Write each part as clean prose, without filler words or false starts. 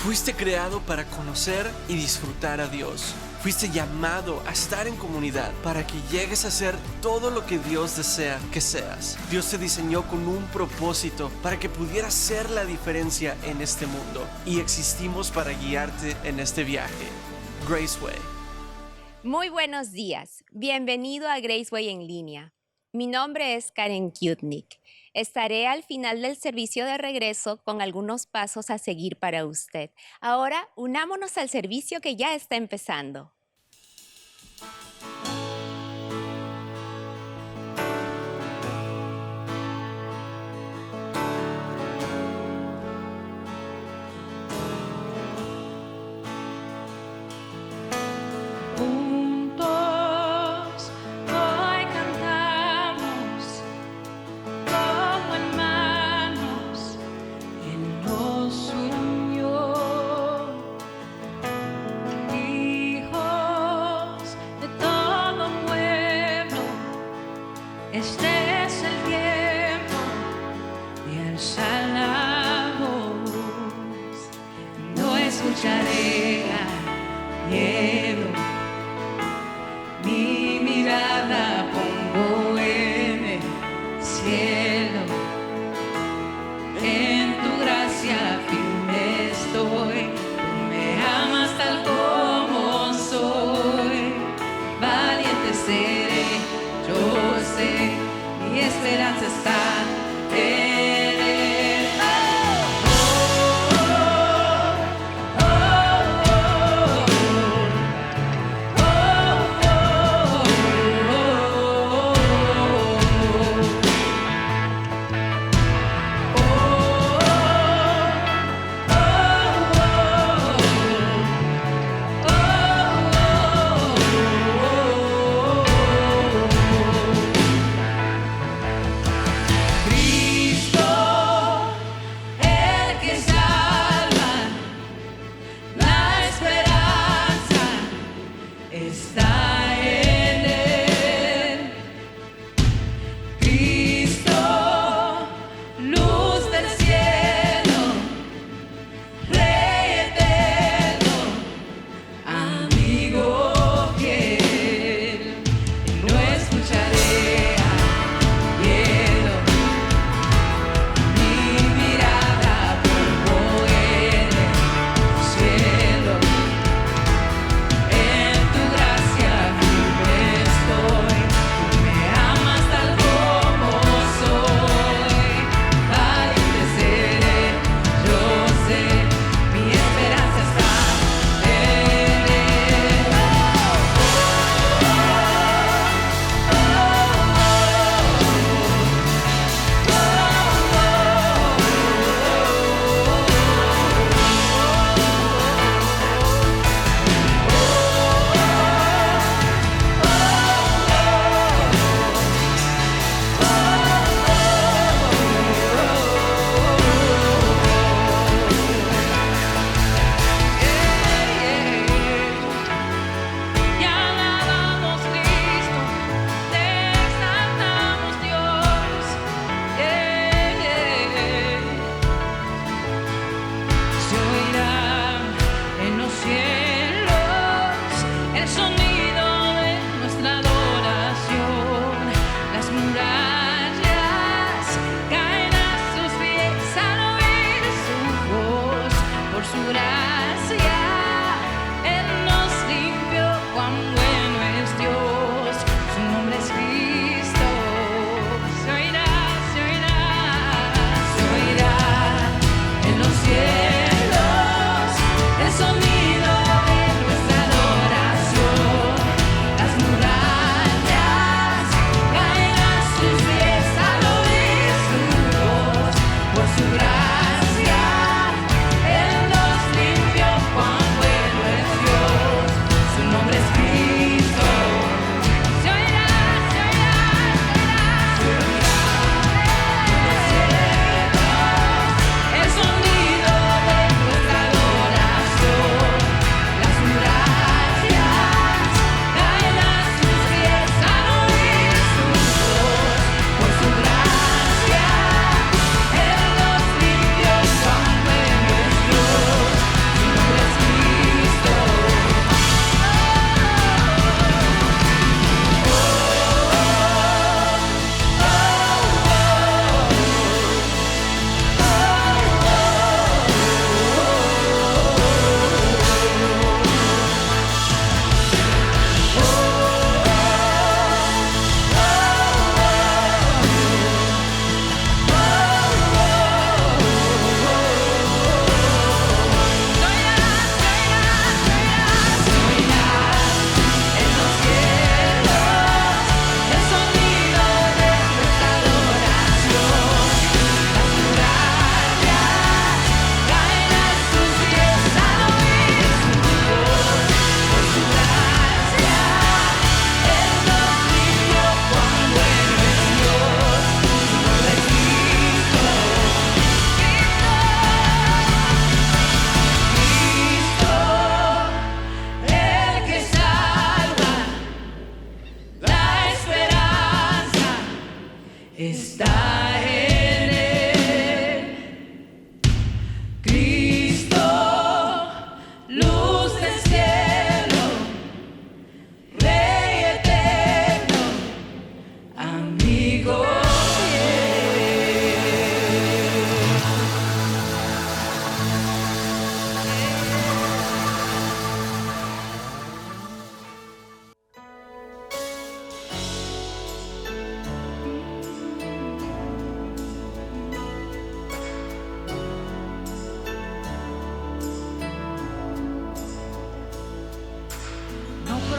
Fuiste creado para conocer y disfrutar a Dios. Fuiste llamado a estar en comunidad para que llegues a ser todo lo que Dios desea que seas. Dios te diseñó con un propósito para que pudieras ser la diferencia en este mundo, y existimos para guiarte en este viaje. Graceway. Muy buenos días. Bienvenido a Graceway en línea. Mi nombre es Karen Kutnik. Estaré al final del servicio de regreso con algunos pasos a seguir para usted. Ahora, unámonos al servicio que ya está empezando. Juntos hoy cantamos como hermanos, Él nos unió. Hijos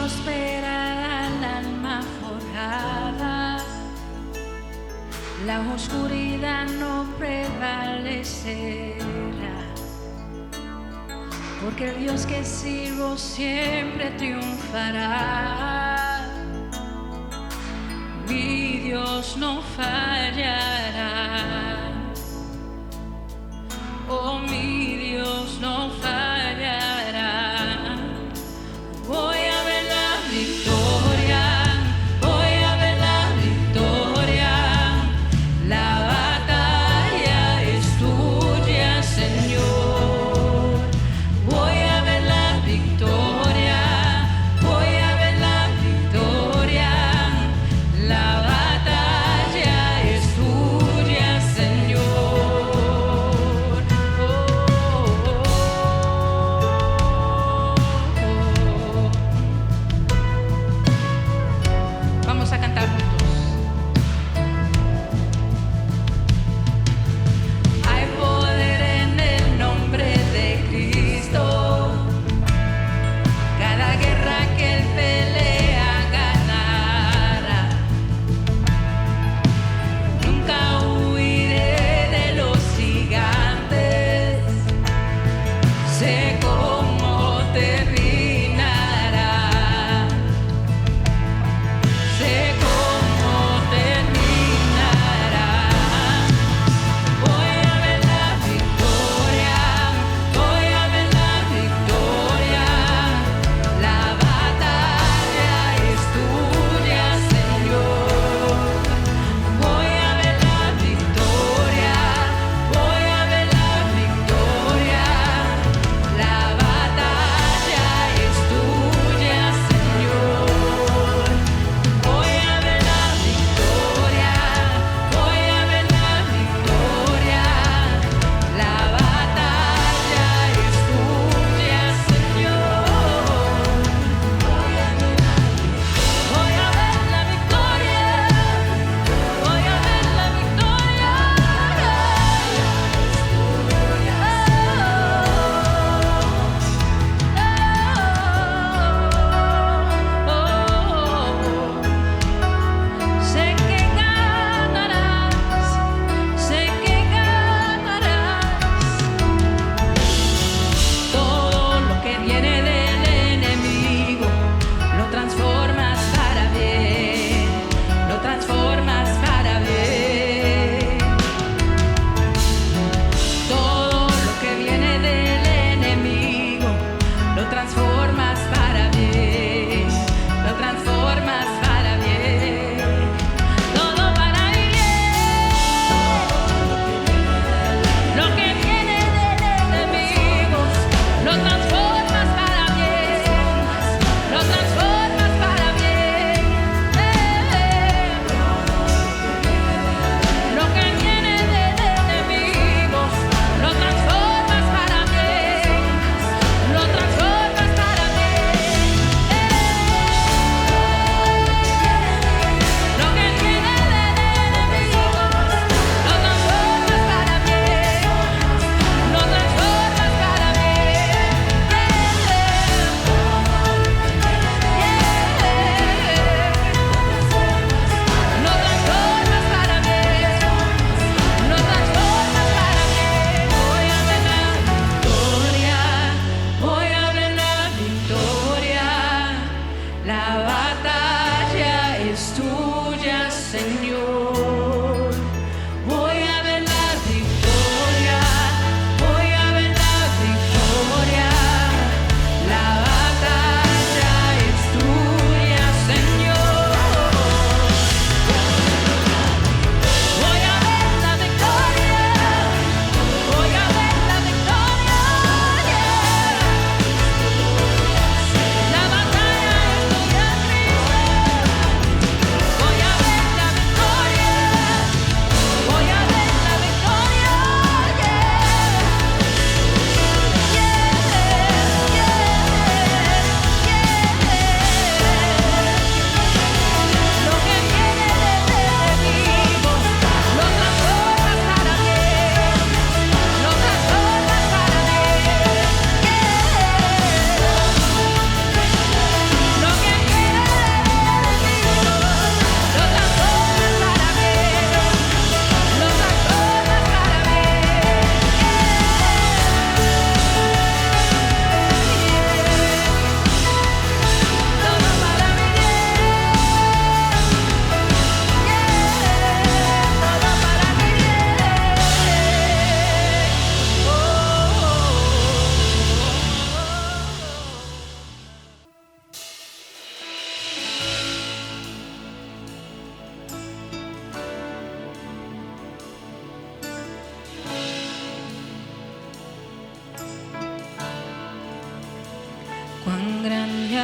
prosperará el alma forjada, la oscuridad no prevalecerá, porque el Dios que sirvo siempre triunfará. Mi Dios no fallará. Oh, mi Dios no fallará. Voy a ver la victoria, voy a ver la victoria. La batalla es tuya, Señor. Voy a ver la victoria, voy a ver la victoria. La batalla es tuya.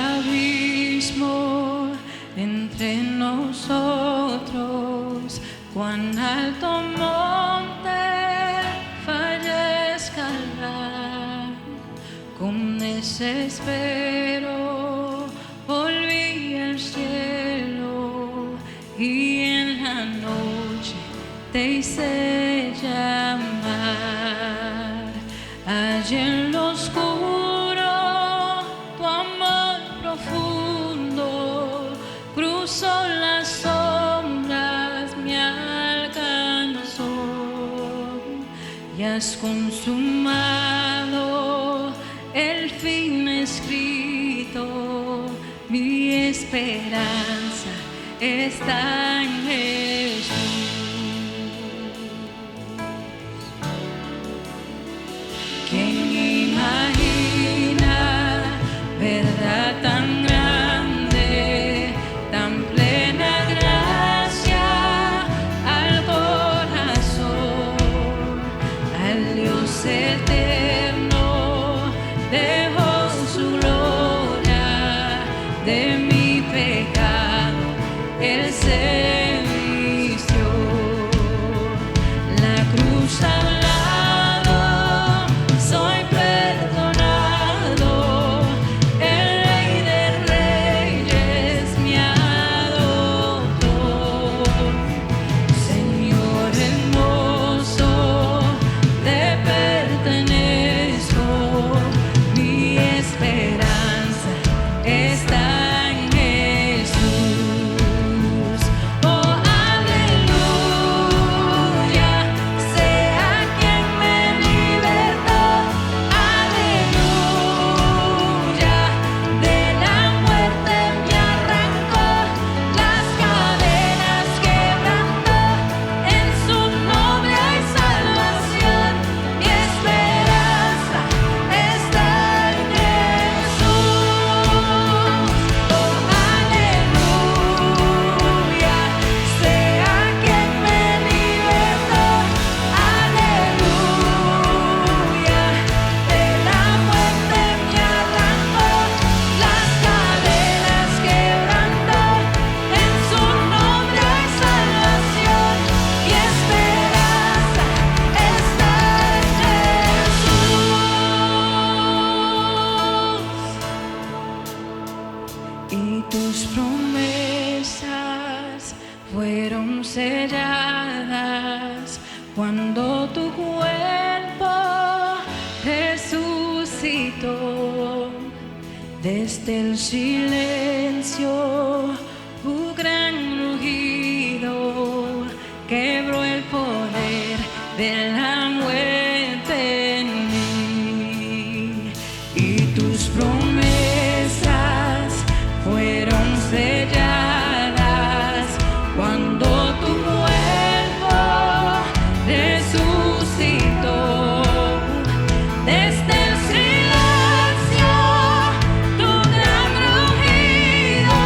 abismo entre nosotros, cuán alto monte falla escalar. Con desespero volví al cielo y en la noche te hice llamar. Allí en lo oscuro tu amor profundo cruzó las sombras, me alcanzó y has consumado el fin escrito. Mi esperanza está en Jesús. ¿Quién imagina verdad tan grande, tan plena gracia al corazón? Al Dios eterno dejó su gloria, de mi pecado Él se vistió. La cruz al lado, soy perdonado. El Rey de Reyes me adoptó. Señor hermoso, te pertenezco. Mi esperanza está en Jesús. Oh, aleluya, sea quien me libertó. Aleluya, de la muerte me arrancó, las cadenas quebrantó. En su nombre hay salvación, mi esperanza está en Jesús. Oh, aleluya, sea quien me libertó. Aleluya, de la muerte me arrancó, las cadenas quebrantó. En su nombre hay salvación, mi esperanza está en Jesús. Y tus promesas fueron selladas cuando tu cuerpo resucitó. Desde el silencio, tu gran rugido quebró el poder de la muerte en mí. Y tus promesas fueron selladas cuando tu cuerpo resucitó. Desde el silencio, tu gran rugido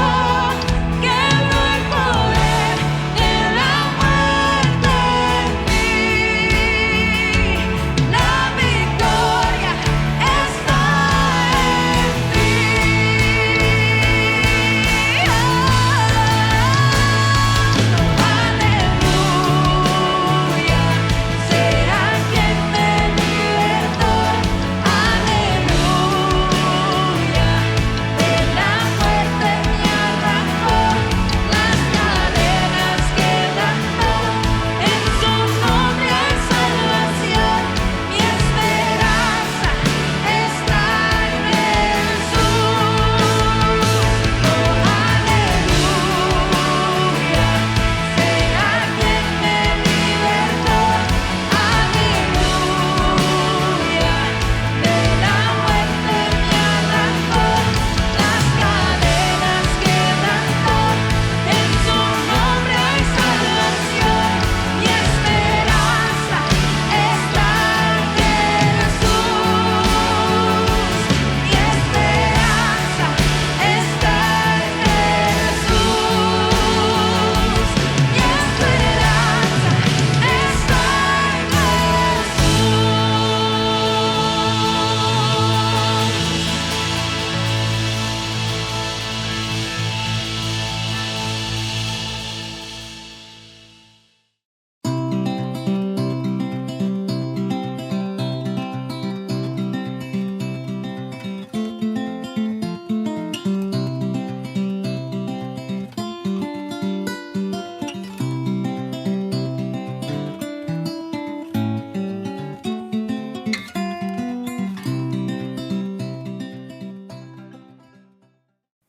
quebró el poder de la muerte en mí.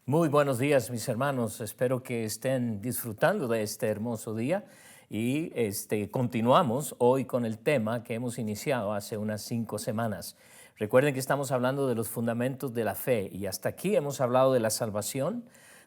Muy buenos días, mis hermanos. Espero que estén disfrutando de este hermoso día y continuamos hoy con el tema que hemos iniciado hace unas 5 semanas. Recuerden que estamos hablando de los fundamentos de la fe y hasta aquí hemos hablado de la salvación,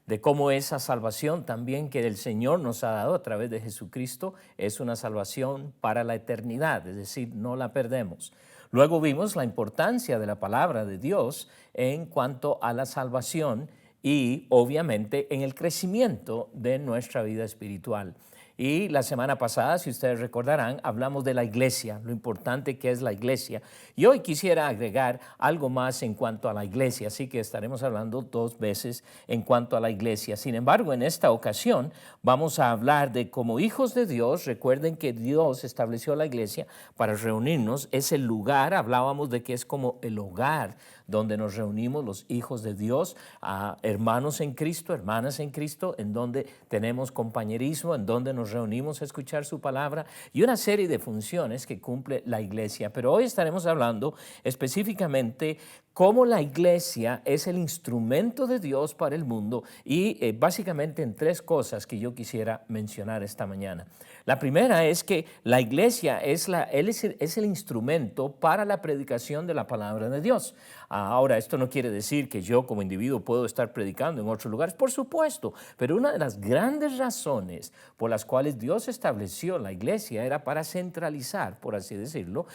de cómo esa salvación también que el Señor nos ha dado a través de Jesucristo es una salvación para la eternidad, es decir, no la perdemos. Luego vimos la importancia de la palabra de Dios en cuanto a la salvación y obviamente en el crecimiento de nuestra vida espiritual. Y la semana pasada, si ustedes recordarán, hablamos de la iglesia, lo importante que es la iglesia. Y hoy quisiera agregar algo más en cuanto a la iglesia, así que estaremos hablando 2 veces en cuanto a la iglesia. Sin embargo, en esta ocasión vamos a hablar de como hijos de Dios. Recuerden que Dios estableció la iglesia para reunirnos. Es el lugar, hablábamos de que es como el hogar donde nos reunimos los hijos de Dios, hermanos en Cristo, hermanas en Cristo, en donde tenemos compañerismo, en donde nos reunimos a escuchar su palabra y una serie de funciones que cumple la iglesia. Pero hoy estaremos hablando específicamente cómo la iglesia es el instrumento de Dios para el mundo y básicamente en 3 cosas que yo quisiera mencionar esta mañana. La primera es que la iglesia es el instrumento para la predicación de la palabra de Dios. Ahora, esto no quiere decir que yo como individuo puedo estar predicando en otros lugares, por supuesto, pero una de las grandes razones por las cuales Dios estableció la iglesia era para centralizar, por así decirlo,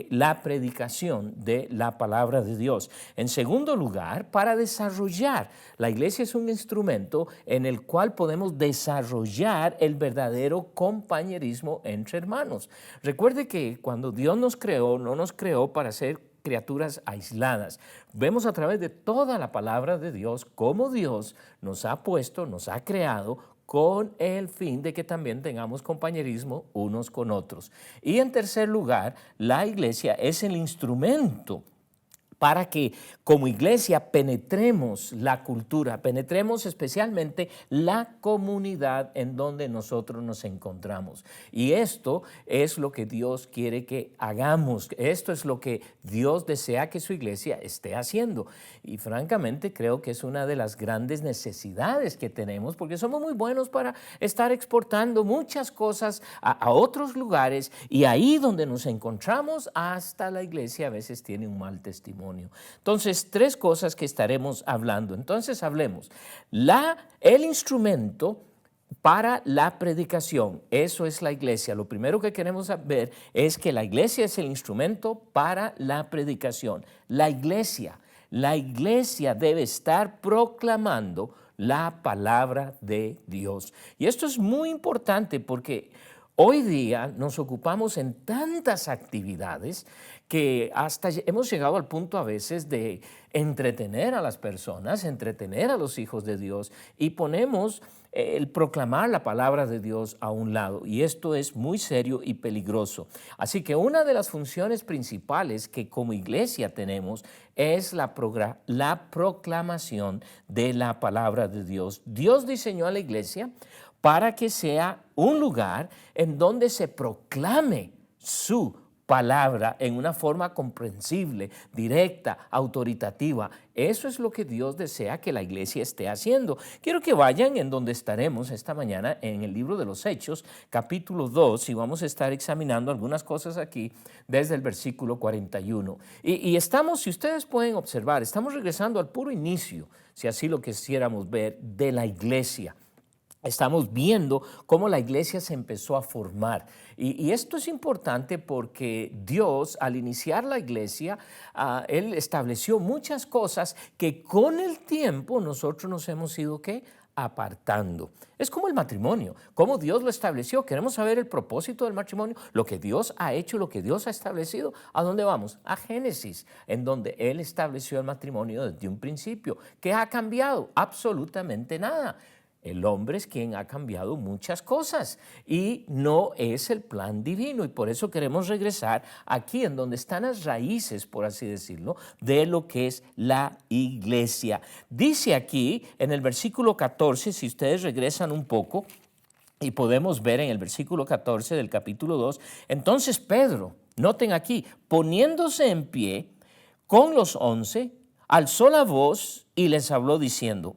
la predicación de la palabra de Dios. En segundo lugar, para desarrollar. La iglesia es un instrumento en el cual podemos desarrollar el verdadero compañerismo entre hermanos. Recuerde que cuando Dios nos creó, no nos creó para ser criaturas aisladas. Vemos a través de toda la palabra de Dios cómo Dios nos ha puesto, nos ha creado con el fin de que también tengamos compañerismo unos con otros. Y en tercer lugar, la iglesia es el instrumento para que como iglesia penetremos la cultura, penetremos especialmente la comunidad en donde nosotros nos encontramos. Y esto es lo que Dios quiere que hagamos, esto es lo que Dios desea que su iglesia esté haciendo. Y francamente creo que es una de las grandes necesidades que tenemos, porque somos muy buenos para estar exportando muchas cosas a otros lugares y ahí donde nos encontramos hasta la iglesia a veces tiene un mal testimonio. Entonces, 3 cosas que estaremos hablando. Entonces, hablemos. El instrumento para la predicación, eso es la iglesia. Lo primero que queremos ver es que la iglesia es el instrumento para la predicación. La iglesia debe estar proclamando la palabra de Dios. Y esto es muy importante porque hoy día nos ocupamos en tantas actividades que hasta hemos llegado al punto a veces de entretener a las personas, entretener a los hijos de Dios y ponemos el proclamar la palabra de Dios a un lado. Y esto es muy serio y peligroso. Así que una de las funciones principales que como iglesia tenemos es la proclamación de la palabra de Dios. Dios diseñó a la iglesia para que sea un lugar en donde se proclame su palabra en una forma comprensible, directa, autoritativa. Eso es lo que Dios desea que la iglesia esté haciendo. Quiero que vayan en donde estaremos esta mañana en el libro de los Hechos, capítulo 2, y vamos a estar examinando algunas cosas aquí desde el versículo 41. Y estamos, si ustedes pueden observar, estamos regresando al puro inicio, si así lo quisiéramos ver, de la iglesia. Estamos viendo cómo la iglesia se empezó a formar. Y esto es importante porque Dios, al iniciar la iglesia, Él estableció muchas cosas que con el tiempo nosotros nos hemos ido, ¿qué?, apartando. Es como el matrimonio, cómo Dios lo estableció. Queremos saber el propósito del matrimonio, lo que Dios ha hecho, lo que Dios ha establecido. ¿A dónde vamos? A Génesis, en donde Él estableció el matrimonio desde un principio. ¿Qué ha cambiado? Absolutamente nada. El hombre es quien ha cambiado muchas cosas y no es el plan divino. Y por eso queremos regresar aquí en donde están las raíces, por así decirlo, de lo que es la iglesia. Dice aquí en el versículo 14, si ustedes regresan un poco y podemos ver en el versículo 14 del capítulo 2, entonces Pedro, noten aquí, poniéndose en pie con los 11, alzó la voz y les habló diciendo: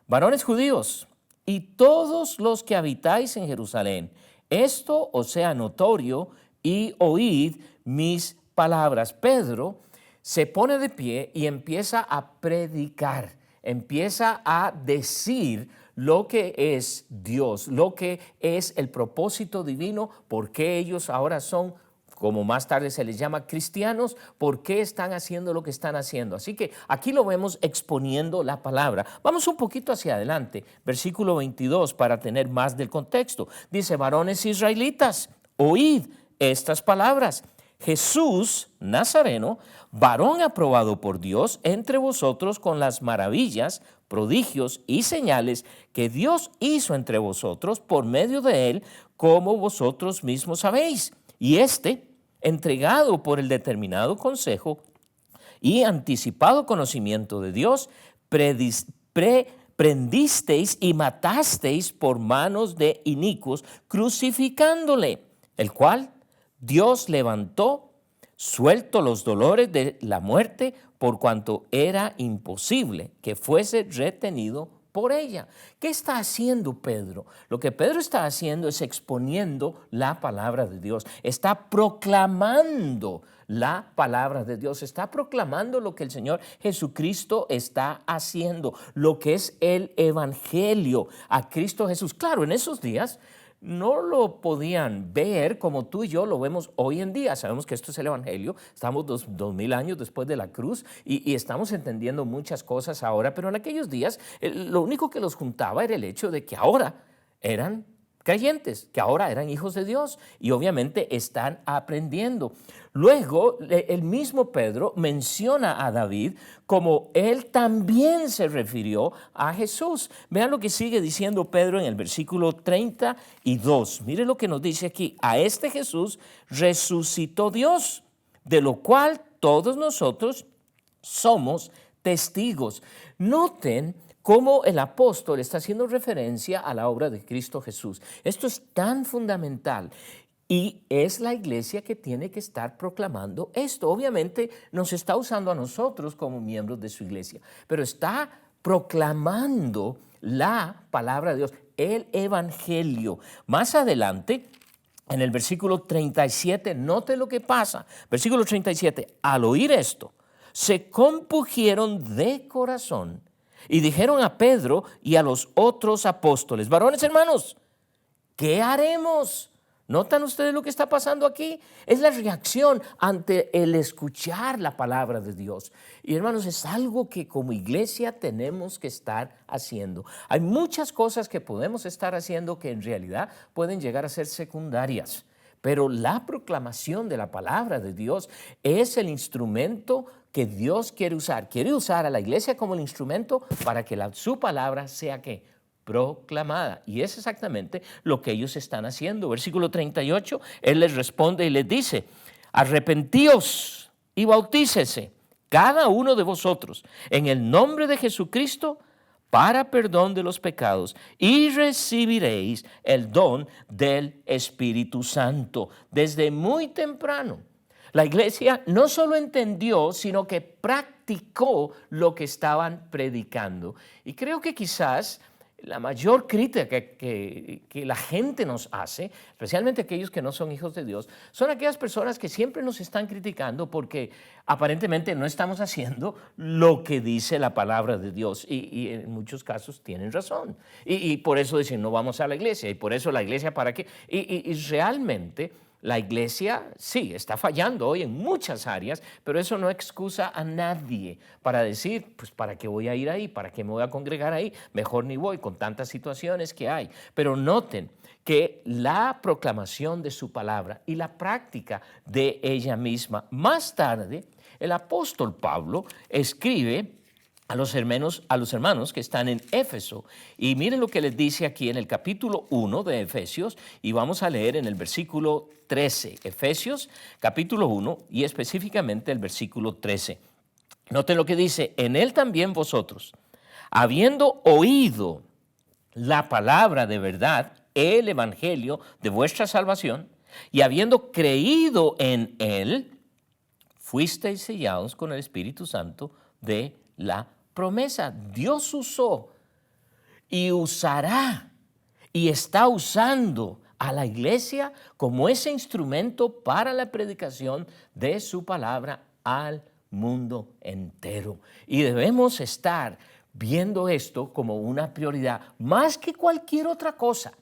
varones judíos y todos los que habitáis en Jerusalén, esto os sea notorio y oíd mis palabras. Pedro se pone de pie y empieza a predicar, empieza a decir lo que es Dios, lo que es el propósito divino, por qué ellos ahora son, como más tarde se les llama, cristianos, por qué están haciendo lo que están haciendo. Así que aquí lo vemos exponiendo la palabra. Vamos un poquito hacia adelante, versículo 22, para tener más del contexto. Dice, varones israelitas, oíd estas palabras. Jesús Nazareno, varón aprobado por Dios entre vosotros con las maravillas, prodigios y señales que Dios hizo entre vosotros por medio de él, como vosotros mismos sabéis. Y entregado por el determinado consejo y anticipado conocimiento de Dios, prendisteis y matasteis por manos de inicuos, crucificándole, el cual Dios levantó, suelto los dolores de la muerte, por cuanto era imposible que fuese retenido por ella. ¿Qué está haciendo Pedro? Lo que Pedro está haciendo es exponiendo la palabra de Dios. Está proclamando la palabra de Dios. Está proclamando lo que el Señor Jesucristo está haciendo, lo que es el evangelio a Cristo Jesús. Claro, en esos días no lo podían ver como tú y yo lo vemos hoy en día. Sabemos que esto es el evangelio, estamos 2000 años después de la cruz y estamos entendiendo muchas cosas ahora, pero en aquellos días lo único que los juntaba era el hecho de que ahora eran creyentes, que ahora eran hijos de Dios y obviamente están aprendiendo. Luego, el mismo Pedro menciona a David como él también se refirió a Jesús. Vean lo que sigue diciendo Pedro en el versículo 32. Mire lo que nos dice aquí. A este Jesús resucitó Dios, de lo cual todos nosotros somos testigos. Noten cómo el apóstol está haciendo referencia a la obra de Cristo Jesús. Esto es tan fundamental y es la iglesia que tiene que estar proclamando esto. Obviamente nos está usando a nosotros como miembros de su iglesia, pero está proclamando la palabra de Dios, el evangelio. Más adelante, en el versículo 37, note lo que pasa. Versículo 37, al oír esto, se compungieron de corazón y dijeron a Pedro y a los otros apóstoles, varones hermanos, ¿qué haremos? ¿Notan ustedes lo que está pasando aquí? Es la reacción ante el escuchar la palabra de Dios. Y hermanos, es algo que como iglesia tenemos que estar haciendo. Hay muchas cosas que podemos estar haciendo que en realidad pueden llegar a ser secundarias. Pero la proclamación de la palabra de Dios es el instrumento que Dios quiere usar. Quiere usar a la iglesia como el instrumento para que su palabra sea ¿qué? Proclamada. Y es exactamente lo que ellos están haciendo. Versículo 38, Él les responde y les dice, arrepentíos y bautícese cada uno de vosotros en el nombre de Jesucristo para perdón de los pecados y recibiréis el don del Espíritu Santo. Desde muy temprano, la iglesia no solo entendió, sino que practicó lo que estaban predicando. Y creo que quizás la mayor crítica que la gente nos hace, especialmente aquellos que no son hijos de Dios, son aquellas personas que siempre nos están criticando porque aparentemente no estamos haciendo lo que dice la palabra de Dios y en muchos casos tienen razón. Y por eso dicen no vamos a la iglesia y por eso la iglesia para qué. Y realmente la iglesia sí está fallando hoy en muchas áreas, pero eso no excusa a nadie para decir, pues ¿para qué voy a ir ahí? ¿Para qué me voy a congregar ahí? Mejor ni voy con tantas situaciones que hay. Pero noten que la proclamación de su palabra y la práctica de ella misma. Más tarde, el apóstol Pablo escribe a los hermanos que están en Éfeso. Y miren lo que les dice aquí en el capítulo 1 de Efesios, y vamos a leer en el versículo 13. Efesios, capítulo 1, y específicamente el versículo 13. Noten lo que dice, en él también vosotros, habiendo oído la palabra de verdad, el evangelio de vuestra salvación, y habiendo creído en él, fuisteis sellados con el Espíritu Santo de la promesa. Dios usó y usará y está usando a la iglesia como ese instrumento para la predicación de su palabra al mundo entero. Y debemos estar viendo esto como una prioridad más que cualquier otra cosa.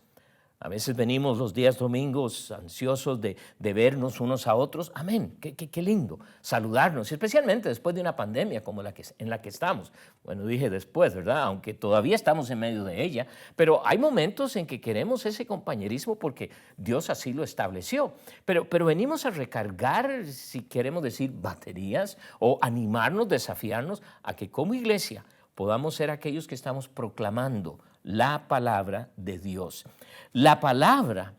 A veces venimos los días domingos ansiosos de vernos unos a otros. Amén, qué lindo saludarnos, especialmente después de una pandemia como en la que estamos. Bueno, dije después, ¿verdad? Aunque todavía estamos en medio de ella, pero hay momentos en que queremos ese compañerismo porque Dios así lo estableció. Pero venimos a recargar, si queremos decir, baterías o animarnos, desafiarnos a que como iglesia podamos ser aquellos que estamos proclamando la palabra de Dios. La palabra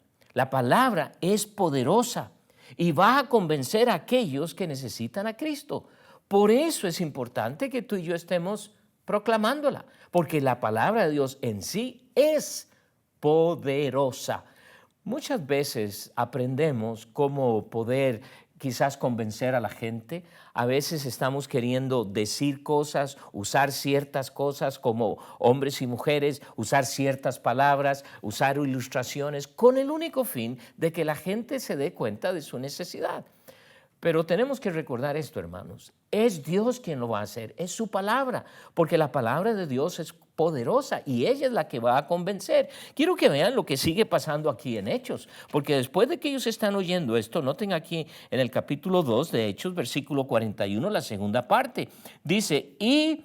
es poderosa y va a convencer a aquellos que necesitan a Cristo. Por eso es importante que tú y yo estemos proclamándola, porque la palabra de Dios en sí es poderosa. Muchas veces aprendemos cómo poder quizás convencer a la gente. A veces estamos queriendo decir cosas, usar ciertas cosas como hombres y mujeres, usar ciertas palabras, usar ilustraciones con el único fin de que la gente se dé cuenta de su necesidad. Pero tenemos que recordar esto, hermanos. Es Dios quien lo va a hacer, es su palabra, porque la palabra de Dios es poderosa y ella es la que va a convencer. Quiero que vean lo que sigue pasando aquí en Hechos, porque después de que ellos están oyendo esto, noten aquí en el capítulo 2 de Hechos, versículo 41, la segunda parte. Dice, y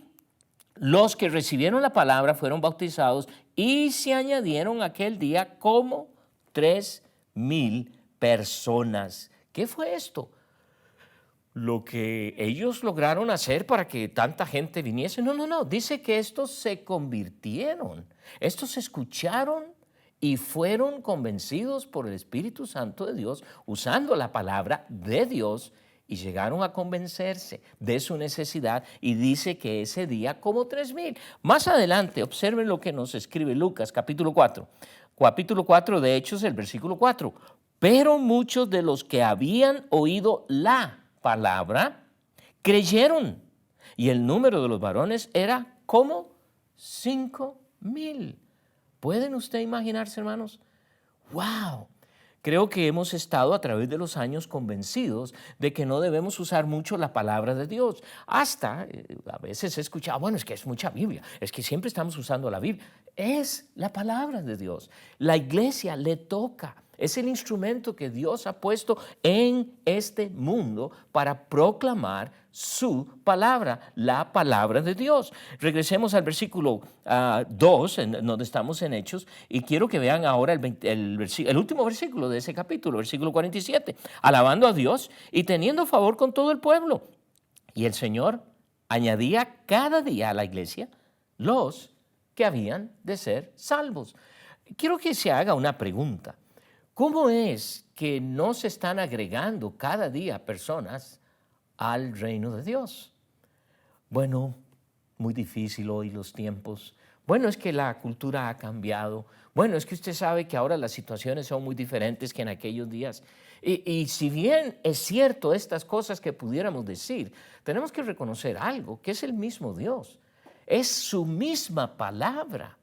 los que recibieron la palabra fueron bautizados y se añadieron aquel día como 3,000 personas. ¿Qué fue esto? Lo que ellos lograron hacer para que tanta gente viniese. No. Dice que estos se convirtieron. Estos escucharon y fueron convencidos por el Espíritu Santo de Dios usando la palabra de Dios y llegaron a convencerse de su necesidad y dice que ese día como 3,000. Más adelante, observen lo que nos escribe Lucas, capítulo 4. Capítulo 4 de Hechos, el versículo 4. Pero muchos de los que habían oído la palabra creyeron y el número de los varones era como 5,000. ¿Pueden ustedes imaginarse, hermanos? ¡Wow! Creo que hemos estado a través de los años convencidos de que no debemos usar mucho la palabra de Dios. Hasta a veces he escuchado, bueno, es que es mucha Biblia, es que siempre estamos usando la Biblia. Es la palabra de Dios. La iglesia le toca. Es el instrumento que Dios ha puesto en este mundo para proclamar su palabra, la palabra de Dios. Regresemos al versículo 2, donde estamos en Hechos, y quiero que vean ahora el último versículo de ese capítulo, versículo 47. Alabando a Dios y teniendo favor con todo el pueblo. Y el Señor añadía cada día a la iglesia los que habían de ser salvos. Quiero que se haga una pregunta. ¿Cómo es que no se están agregando cada día personas al reino de Dios? Bueno, muy difícil hoy los tiempos. Bueno, es que la cultura ha cambiado. Bueno, es que usted sabe que ahora las situaciones son muy diferentes que en aquellos días. Y si bien es cierto estas cosas que pudiéramos decir, tenemos que reconocer algo, que es el mismo Dios. Es su misma palabra.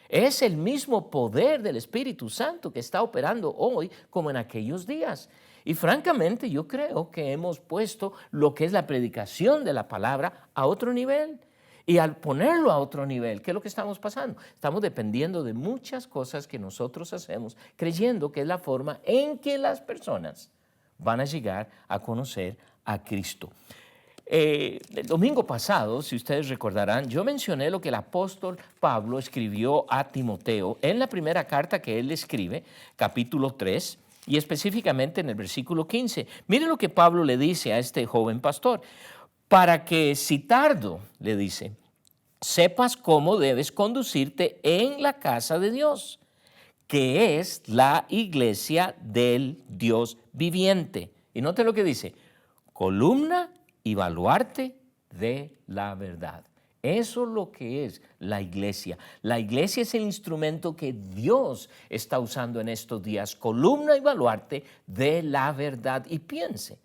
Es el mismo poder del Espíritu Santo que está operando hoy como en aquellos días. Y francamente yo creo que hemos puesto lo que es la predicación de la palabra a otro nivel. Y al ponerlo a otro nivel, ¿qué es lo que estamos pasando? Estamos dependiendo de muchas cosas que nosotros hacemos, creyendo que es la forma en que las personas van a llegar a conocer a Cristo. El domingo pasado, si ustedes recordarán, yo mencioné lo que el apóstol Pablo escribió a Timoteo en la primera carta que él escribe, capítulo 3, y específicamente en el versículo 15. Miren lo que Pablo le dice a este joven pastor. Para que si tardo, le dice, sepas cómo debes conducirte en la casa de Dios, que es la iglesia del Dios viviente. Y note lo que dice, columna y baluarte de la verdad. Eso es lo que es la iglesia. La iglesia es el instrumento que Dios está usando en estos días, columna y baluarte de la verdad. Y piense,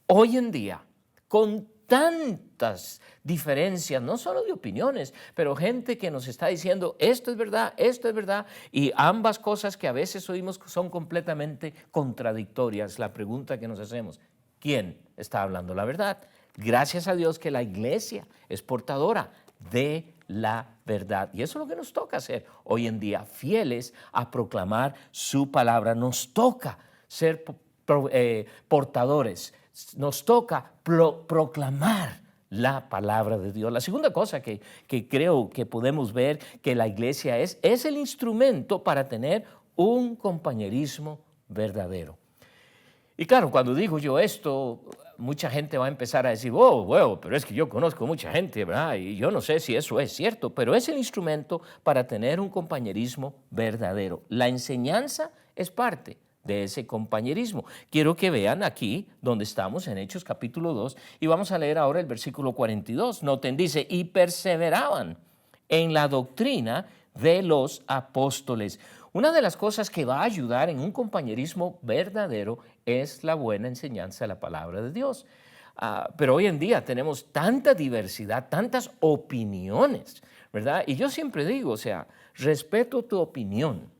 hoy en día, con tantas diferencias, no solo de opiniones, pero gente que nos está diciendo esto es verdad, y ambas cosas que a veces oímos son completamente contradictorias. La pregunta que nos hacemos, ¿quién está hablando la verdad? Gracias a Dios que la iglesia es portadora de la verdad. Y eso es lo que nos toca hacer hoy en día, fieles a proclamar su palabra. Nos toca ser portadores, nos toca proclamar la palabra de Dios. La segunda cosa que creo que podemos ver que la iglesia es el instrumento para tener un compañerismo verdadero. Y claro, cuando digo yo esto, mucha gente va a empezar a decir, oh, bueno, pero es que yo conozco mucha gente, ¿verdad? Y yo no sé si eso es cierto, pero es el instrumento para tener un compañerismo verdadero. La enseñanza es parte de ese compañerismo. Quiero que vean aquí donde estamos en Hechos capítulo 2 y vamos a leer ahora el versículo 42. Noten, dice, y perseveraban en la doctrina de los apóstoles. Una de las cosas que va a ayudar en un compañerismo verdadero es la buena enseñanza de la palabra de Dios. Pero hoy en día tenemos tanta diversidad, tantas opiniones, ¿verdad? Y yo siempre digo, o sea, respeto tu opinión.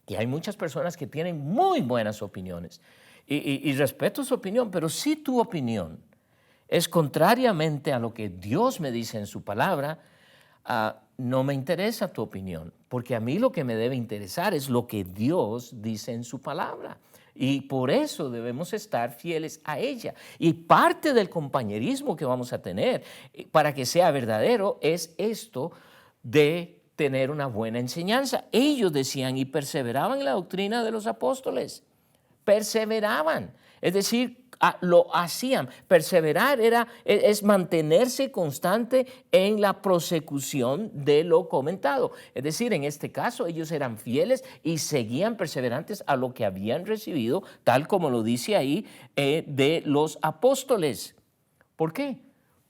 Y hay muchas personas que tienen muy buenas opiniones. Y respeto su opinión, pero si tu opinión es contrariamente a lo que Dios me dice en su palabra, no me interesa tu opinión, porque a mí lo que me debe interesar es lo que Dios dice en su palabra. Y por eso debemos estar fieles a ella. Y parte del compañerismo que vamos a tener para que sea verdadero es esto de tener una buena enseñanza. Ellos decían y perseveraban en la doctrina de los apóstoles. Perseveraban, es decir, lo hacían. Perseverar es mantenerse constante en la prosecución de lo comentado. Es decir, en este caso ellos eran fieles y seguían perseverantes a lo que habían recibido, tal como lo dice ahí, de los apóstoles. ¿Por qué?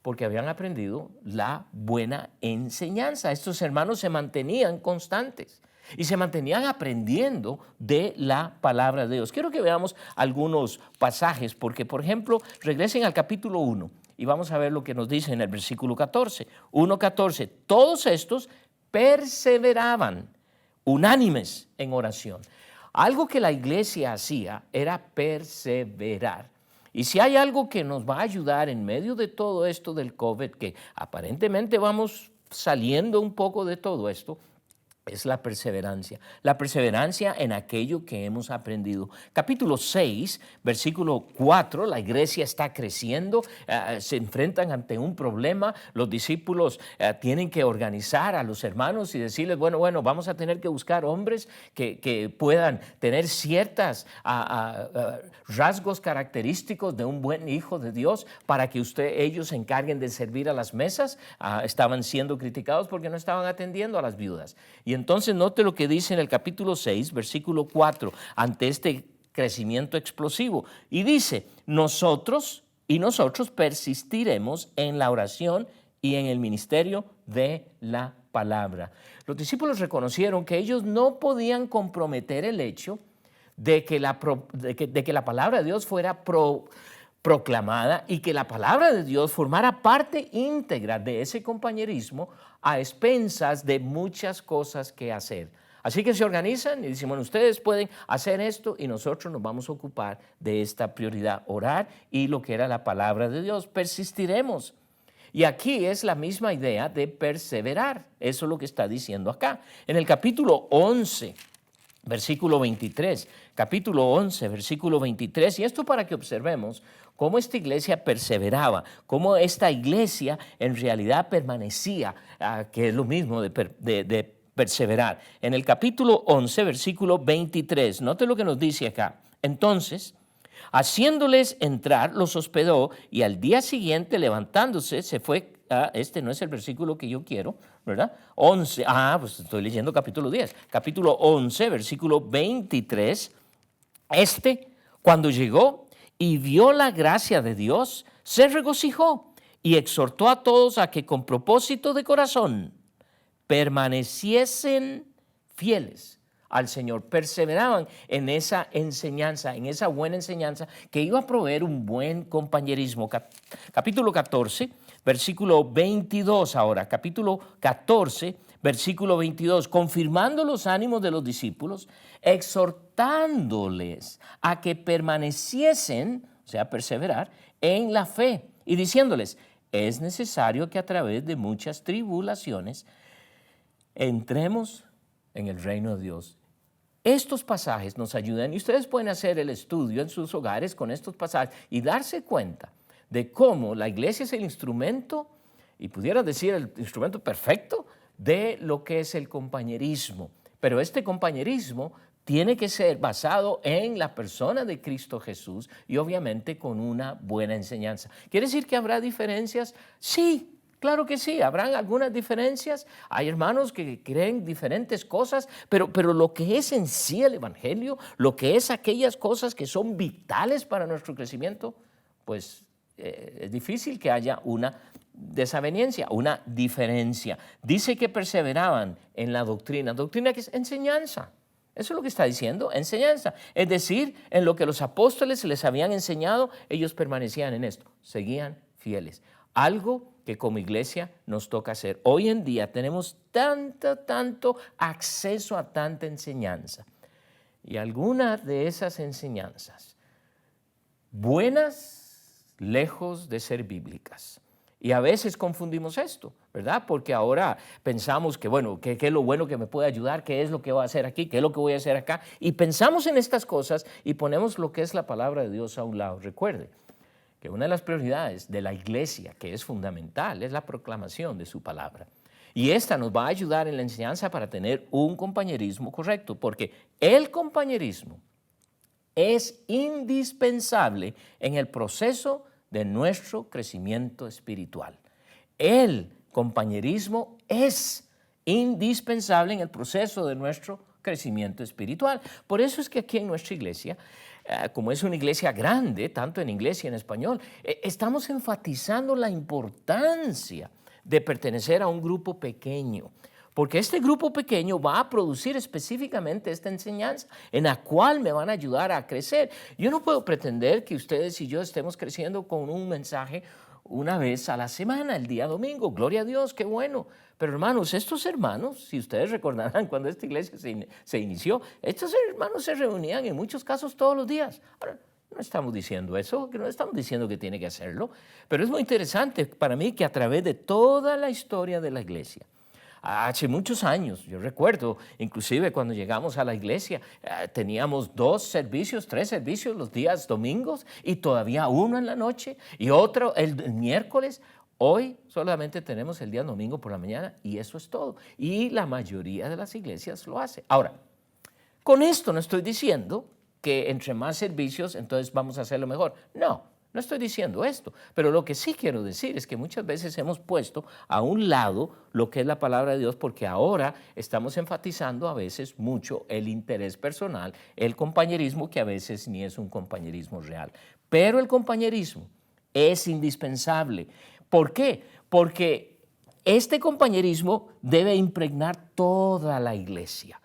Porque habían aprendido la buena enseñanza. Estos hermanos se mantenían constantes y se mantenían aprendiendo de la palabra de Dios. Quiero que veamos algunos pasajes, porque, por ejemplo, regresen al capítulo 1 y vamos a ver lo que nos dice en el versículo 14. 1:14. Todos estos perseveraban unánimes en oración. Algo que la iglesia hacía era perseverar. Y si hay algo que nos va a ayudar en medio de todo esto del COVID, que aparentemente vamos saliendo un poco de todo esto, es la perseverancia. La perseverancia en aquello que hemos aprendido. Capítulo 6, versículo 4, la iglesia está creciendo, se enfrentan ante un problema, los discípulos tienen que organizar a los hermanos y decirles, bueno, vamos a tener que buscar hombres que puedan tener ciertas rasgos característicos de un buen hijo de Dios para que ellos se encarguen de servir a las mesas. Estaban siendo criticados porque no estaban atendiendo a las viudas. Y entonces note lo que dice en el capítulo 6, versículo 4, ante este crecimiento explosivo. Y dice, nosotros persistiremos en la oración y en el ministerio de la palabra. Los discípulos reconocieron que ellos no podían comprometer el hecho de que la palabra de Dios fuera proclamada y que la palabra de Dios formara parte íntegra de ese compañerismo a expensas de muchas cosas que hacer. Así que se organizan y dicen, bueno, ustedes pueden hacer esto y nosotros nos vamos a ocupar de esta prioridad, orar y lo que era la palabra de Dios. Persistiremos. Y aquí es la misma idea de perseverar. Eso es lo que está diciendo acá. En el capítulo 11, versículo 23, capítulo 11, versículo 23, y esto para que observemos cómo esta iglesia perseveraba, cómo esta iglesia en realidad permanecía, que es lo mismo de perseverar. En el capítulo 11, versículo 23, note lo que nos dice acá. Entonces, haciéndoles entrar, los hospedó y al día siguiente levantándose se fue. Este no es el versículo que yo quiero, ¿verdad? 11, pues estoy leyendo capítulo 10. Capítulo 11, versículo 23. Cuando llegó y vio la gracia de Dios, se regocijó y exhortó a todos a que con propósito de corazón permaneciesen fieles al Señor, perseveraban en esa enseñanza, en esa buena enseñanza que iba a proveer un buen compañerismo. Capítulo 14, versículo 22 ahora, capítulo 14, versículo 22, confirmando los ánimos de los discípulos, exhortándoles a que permaneciesen, o sea, perseverar, en la fe y diciéndoles, es necesario que a través de muchas tribulaciones entremos en el reino de Dios. Estos pasajes nos ayudan y ustedes pueden hacer el estudio en sus hogares con estos pasajes y darse cuenta de cómo la iglesia es el instrumento, y pudiera decir el instrumento perfecto, de lo que es el compañerismo. Pero este compañerismo tiene que ser basado en la persona de Cristo Jesús y obviamente con una buena enseñanza. ¿Quiere decir que habrá diferencias? Sí, claro que sí, habrán algunas diferencias. Hay hermanos que creen diferentes cosas, pero lo que es en sí el Evangelio, lo que es aquellas cosas que son vitales para nuestro crecimiento, pues es difícil que haya una desaveniencia, una diferencia. Dice que perseveraban en la doctrina. Doctrina que es enseñanza. Eso es lo que está diciendo, enseñanza. Es decir, en lo que los apóstoles les habían enseñado, ellos permanecían en esto, seguían fieles. Algo que como iglesia nos toca hacer. Hoy en día tenemos tanto acceso a tanta enseñanza. Y algunas de esas enseñanzas, buenas, lejos de ser bíblicas. Y a veces confundimos esto, ¿verdad? Porque ahora pensamos que, bueno, ¿qué es lo bueno que me puede ayudar? ¿Qué es lo que voy a hacer aquí? ¿Qué es lo que voy a hacer acá? Y pensamos en estas cosas y ponemos lo que es la palabra de Dios a un lado. Recuerde que una de las prioridades de la iglesia, que es fundamental, es la proclamación de su palabra. Y esta nos va a ayudar en la enseñanza para tener un compañerismo correcto, porque el compañerismo es indispensable en el proceso de nuestro crecimiento espiritual. El compañerismo es indispensable en el proceso de nuestro crecimiento espiritual. Por eso es que aquí en nuestra iglesia, como es una iglesia grande, tanto en inglés y en español, estamos enfatizando la importancia de pertenecer a un grupo pequeño. Porque este grupo pequeño va a producir específicamente esta enseñanza en la cual me van a ayudar a crecer. Yo no puedo pretender que ustedes y yo estemos creciendo con un mensaje una vez a la semana, el día domingo. Gloria a Dios, qué bueno. Pero hermanos, estos hermanos, si ustedes recordarán cuando esta iglesia se inició, estos hermanos se reunían en muchos casos todos los días. Ahora, no estamos diciendo eso, no estamos diciendo que tiene que hacerlo, pero es muy interesante para mí que a través de toda la historia de la iglesia, hace muchos años, yo recuerdo, inclusive cuando llegamos a la iglesia, teníamos 2 servicios, 3 servicios los días domingos y todavía uno en la noche y otro el miércoles. Hoy solamente tenemos el día domingo por la mañana y eso es todo. Y la mayoría de las iglesias lo hace. Ahora, con esto no estoy diciendo que entre más servicios entonces vamos a hacerlo mejor. No estoy diciendo esto, pero lo que sí quiero decir es que muchas veces hemos puesto a un lado lo que es la palabra de Dios porque ahora estamos enfatizando a veces mucho el interés personal, el compañerismo que a veces ni es un compañerismo real. Pero el compañerismo es indispensable. ¿Por qué? Porque este compañerismo debe impregnar toda la iglesia.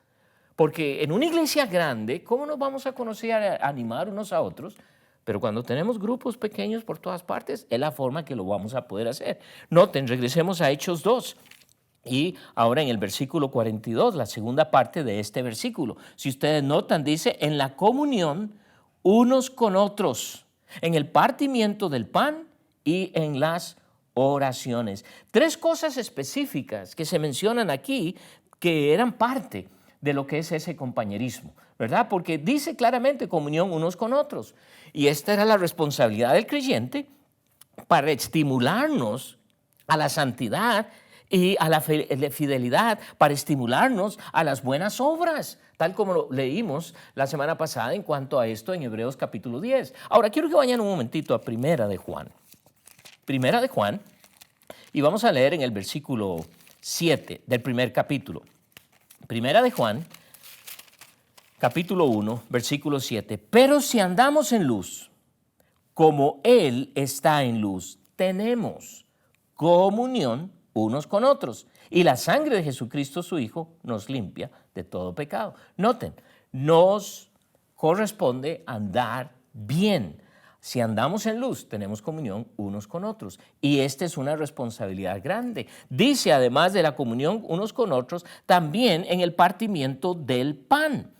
Porque en una iglesia grande, ¿cómo nos vamos a conocer, a animar unos a otros? Pero cuando tenemos grupos pequeños por todas partes, es la forma que lo vamos a poder hacer. Noten, regresemos a Hechos 2. Y ahora en el versículo 42, la segunda parte de este versículo. Si ustedes notan, dice, en la comunión unos con otros, en el partimiento del pan y en las oraciones. 3 cosas específicas que se mencionan aquí que eran parte de lo que es ese compañerismo, ¿verdad? Porque dice claramente comunión unos con otros. Y esta era la responsabilidad del creyente para estimularnos a la santidad y a la fidelidad, para estimularnos a las buenas obras, tal como lo leímos la semana pasada en cuanto a esto en Hebreos capítulo 10. Ahora, quiero que vayan un momentito a Primera de Juan. Primera de Juan, y vamos a leer en el versículo 7 del primer capítulo. Primera de Juan, capítulo 1, versículo 7. Pero si andamos en luz, como Él está en luz, tenemos comunión unos con otros. Y la sangre de Jesucristo, su Hijo, nos limpia de todo pecado. Noten, nos corresponde andar bien. Si andamos en luz, tenemos comunión unos con otros. Y esta es una responsabilidad grande. Dice, además de la comunión unos con otros, también en el partimiento del pan.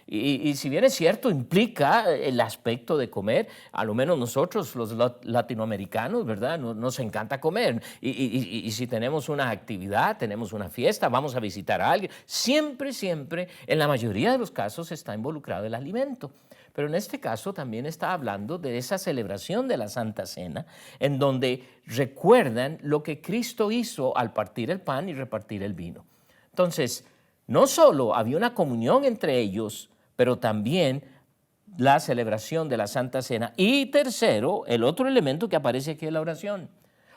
Y si bien es cierto, implica el aspecto de comer, a lo menos nosotros los latinoamericanos, ¿verdad? Nos encanta comer. Y si tenemos una actividad, tenemos una fiesta, vamos a visitar a alguien, siempre, en la mayoría de los casos está involucrado el alimento. Pero en este caso también está hablando de esa celebración de la Santa Cena, en donde recuerdan lo que Cristo hizo al partir el pan y repartir el vino. Entonces, no solo había una comunión entre ellos, pero también la celebración de la Santa Cena. Y tercero, el otro elemento que aparece aquí es la oración.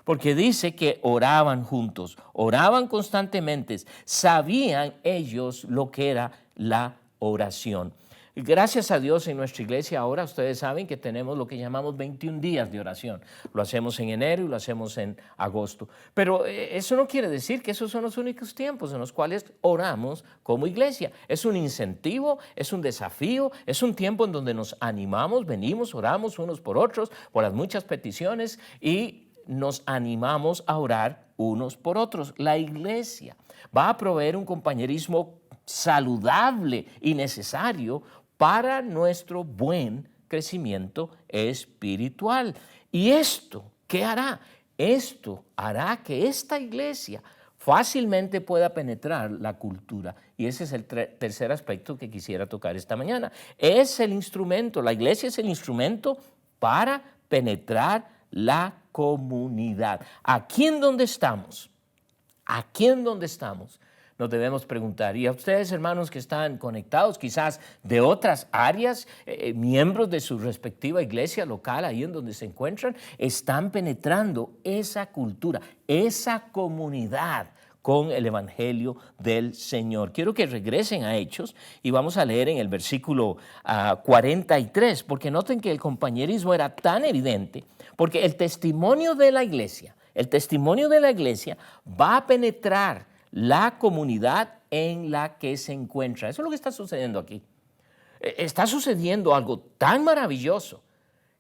Porque dice que oraban juntos, oraban constantemente, sabían ellos lo que era la oración. Gracias a Dios en nuestra iglesia ahora ustedes saben que tenemos lo que llamamos 21 días de oración. Lo hacemos en enero y lo hacemos en agosto. Pero eso no quiere decir que esos son los únicos tiempos en los cuales oramos como iglesia. Es un incentivo, es un desafío, es un tiempo en donde nos animamos, venimos, oramos unos por otros, por las muchas peticiones y nos animamos a orar unos por otros. La iglesia va a proveer un compañerismo saludable y necesario para nuestro buen crecimiento espiritual. ¿Y esto qué hará? Esto hará que esta iglesia fácilmente pueda penetrar la cultura. Y ese es el tercer aspecto que quisiera tocar esta mañana. Es el instrumento, la iglesia es el instrumento para penetrar la comunidad. Aquí en donde estamos, nos debemos preguntar, y a ustedes hermanos que están conectados quizás de otras áreas, miembros de su respectiva iglesia local, ahí en donde se encuentran, están penetrando esa cultura, esa comunidad con el Evangelio del Señor. Quiero que regresen a Hechos y vamos a leer en el versículo 43, porque noten que el compañerismo era tan evidente, porque el testimonio de la iglesia va a penetrar la comunidad en la que se encuentra. Eso es lo que está sucediendo aquí. Está sucediendo algo tan maravilloso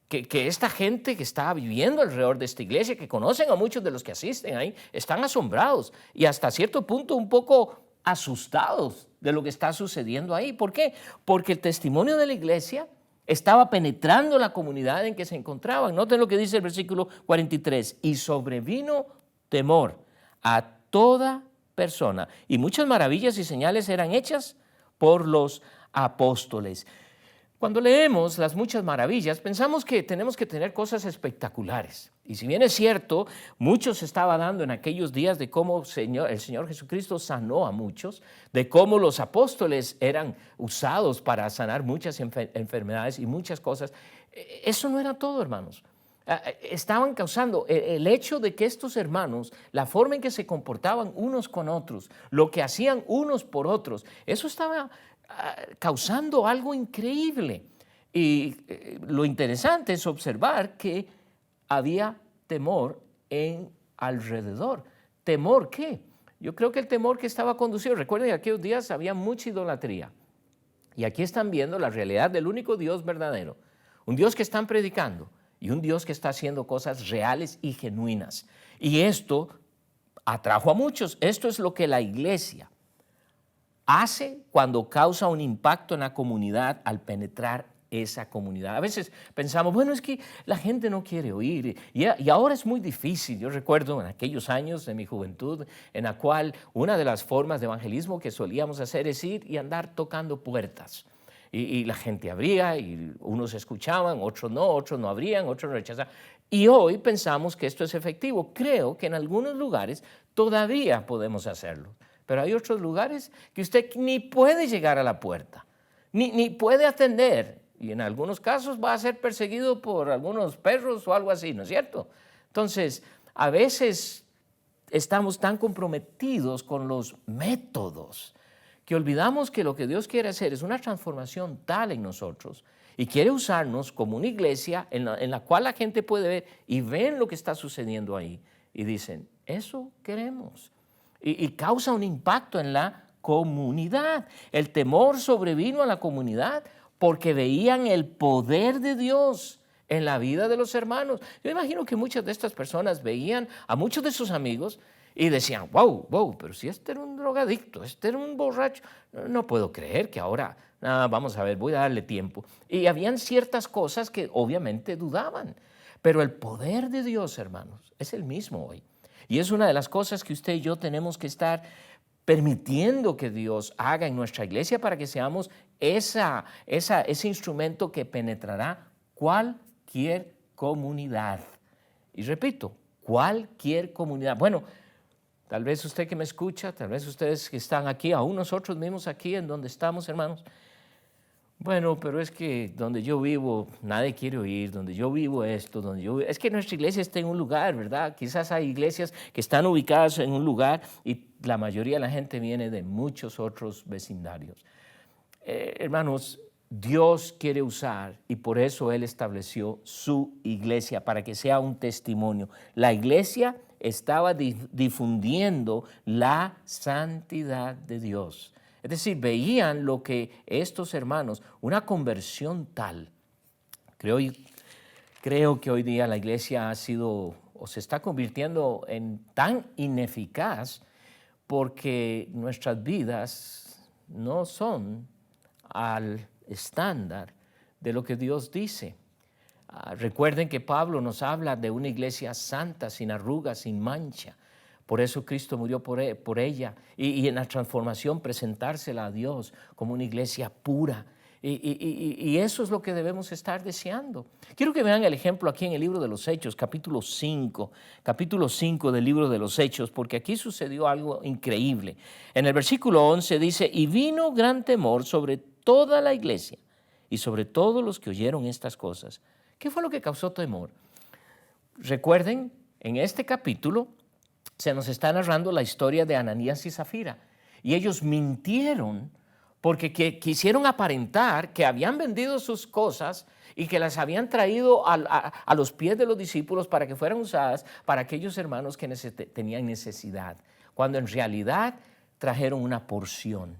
que esta gente que está viviendo alrededor de esta iglesia, que conocen a muchos de los que asisten ahí, están asombrados y hasta cierto punto un poco asustados de lo que está sucediendo ahí. ¿Por qué? Porque el testimonio de la iglesia estaba penetrando la comunidad en que se encontraban. Noten lo que dice el versículo 43. Y sobrevino temor a toda persona, y muchas maravillas y señales eran hechas por los apóstoles. Cuando leemos las muchas maravillas, pensamos que tenemos que tener cosas espectaculares. Y si bien es cierto, mucho se estaba dando en aquellos días de cómo el Señor Jesucristo sanó a muchos, de cómo los apóstoles eran usados para sanar muchas enfermedades y muchas cosas. Eso no era todo, hermanos. Estaban causando el hecho de que estos hermanos, la forma en que se comportaban unos con otros, lo que hacían unos por otros, eso estaba causando algo increíble. Y lo interesante es observar que había temor en alrededor. ¿Temor qué? Yo creo que el temor que estaba conducido, recuerden que aquellos días había mucha idolatría. Y aquí están viendo la realidad del único Dios verdadero, un Dios que están predicando, y un Dios que está haciendo cosas reales y genuinas. Y esto atrajo a muchos. Esto es lo que la iglesia hace cuando causa un impacto en la comunidad al penetrar esa comunidad. A veces pensamos, bueno, es que la gente no quiere oír y ahora es muy difícil. Yo recuerdo en aquellos años de mi juventud en la cual una de las formas de evangelismo que solíamos hacer es ir y andar tocando puertas. Y la gente abría y unos escuchaban, otros no abrían, otros rechazaban. Y hoy pensamos que esto es efectivo. Creo que en algunos lugares todavía podemos hacerlo. Pero hay otros lugares que usted ni puede llegar a la puerta, ni puede atender. Y en algunos casos va a ser perseguido por algunos perros o algo así, ¿no es cierto? Entonces, a veces estamos tan comprometidos con los métodos que olvidamos que lo que Dios quiere hacer es una transformación tal en nosotros y quiere usarnos como una iglesia en la cual la gente puede ver y ven lo que está sucediendo ahí y dicen, Eso queremos. Y causa un impacto en la comunidad. El temor sobrevino a la comunidad porque veían el poder de Dios en la vida de los hermanos. Yo imagino que muchas de estas personas veían a muchos de sus amigos y decían, wow, pero si este era un drogadicto, este era un borracho, no puedo creer que ahora, vamos a ver, voy a darle tiempo. Y habían ciertas cosas que obviamente dudaban, pero el poder de Dios, hermanos, es el mismo hoy. Y es una de las cosas que usted y yo tenemos que estar permitiendo que Dios haga en nuestra iglesia para que seamos ese instrumento que penetrará cualquier comunidad. Y repito, cualquier comunidad. Bueno, tal vez usted que me escucha, tal vez ustedes que están aquí, aún nosotros mismos aquí en donde estamos, hermanos. Bueno, pero es que donde yo vivo nadie quiere oír, donde yo vivo esto, es que nuestra iglesia está en un lugar, ¿verdad? Quizás hay iglesias que están ubicadas en un lugar y la mayoría de la gente viene de muchos otros vecindarios. Hermanos, Dios quiere usar y por eso Él estableció su iglesia para que sea un testimonio. La iglesia estaba difundiendo la santidad de Dios. Es decir, veían lo que estos hermanos, una conversión tal. Creo que hoy día la iglesia ha sido o se está convirtiendo en tan ineficaz porque nuestras vidas no son al estándar de lo que Dios dice. Recuerden que Pablo nos habla de una iglesia santa, sin arrugas, sin mancha. Por eso Cristo murió por ella y en la transformación presentársela a Dios como una iglesia pura. Y eso es lo que debemos estar deseando. Quiero que vean el ejemplo aquí en el libro de los Hechos, capítulo 5 del libro de los Hechos, porque aquí sucedió algo increíble. En el versículo 11 dice, y vino gran temor sobre toda la iglesia y sobre todos los que oyeron estas cosas. ¿Qué fue lo que causó temor? Recuerden, en este capítulo se nos está narrando la historia de Ananías y Zafira. Y ellos mintieron porque quisieron aparentar que habían vendido sus cosas y que las habían traído a los pies de los discípulos para que fueran usadas para aquellos hermanos que tenían necesidad, cuando en realidad trajeron una porción.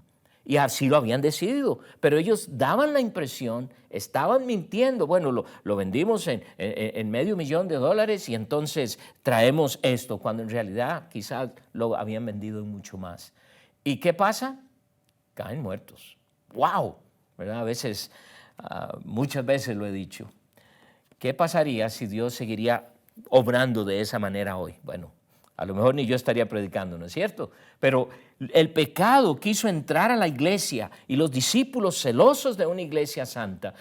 Y así lo habían decidido, pero ellos daban la impresión, estaban mintiendo, bueno, lo vendimos en $500,000 y entonces traemos esto, cuando en realidad quizás lo habían vendido en mucho más. ¿Y qué pasa? Caen muertos. ¡Wow! ¿Verdad? Muchas veces lo he dicho. ¿Qué pasaría si Dios seguiría obrando de esa manera hoy? Bueno, a lo mejor ni yo estaría predicando, ¿no es cierto? Pero el pecado quiso entrar a la iglesia y los discípulos celosos de una iglesia santa,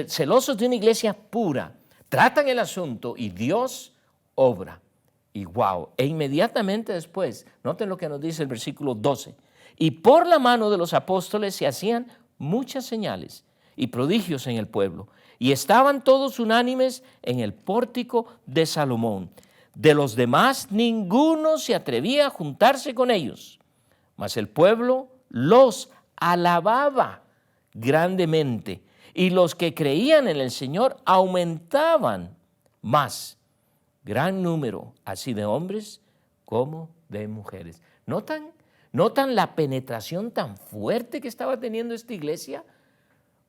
celosos de una iglesia pura, tratan el asunto y Dios obra. Y wow, e inmediatamente después, noten lo que nos dice el versículo 12, y por la mano de los apóstoles se hacían muchas señales y prodigios en el pueblo, y estaban todos unánimes en el pórtico de Salomón. De los demás, ninguno se atrevía a juntarse con ellos, mas el pueblo los alababa grandemente y los que creían en el Señor aumentaban más, gran número, así de hombres como de mujeres. ¿Notan la penetración tan fuerte que estaba teniendo esta iglesia?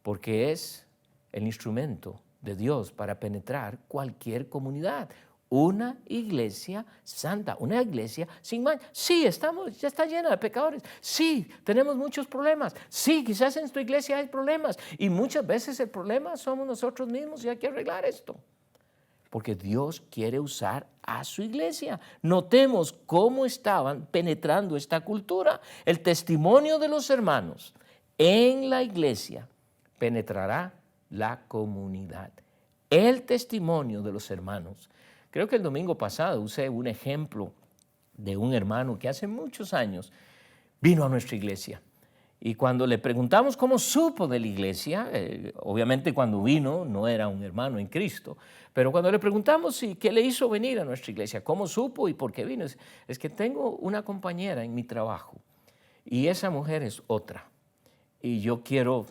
Porque es el instrumento de Dios para penetrar cualquier comunidad. Una iglesia santa, una iglesia sin mancha. Sí, ya está llena de pecadores. Sí, tenemos muchos problemas. Sí, quizás en tu iglesia hay problemas. Y muchas veces el problema somos nosotros mismos y hay que arreglar esto. Porque Dios quiere usar a su iglesia. Notemos cómo estaban penetrando esta cultura. El testimonio de los hermanos en la iglesia penetrará la comunidad. El testimonio de los hermanos. Creo que el domingo pasado usé un ejemplo de un hermano que hace muchos años vino a nuestra iglesia. Y cuando le preguntamos cómo supo de la iglesia, obviamente cuando vino no era un hermano en Cristo, pero cuando le preguntamos qué le hizo venir a nuestra iglesia, cómo supo y por qué vino, es que tengo una compañera en mi trabajo y esa mujer es otra. Y yo quiero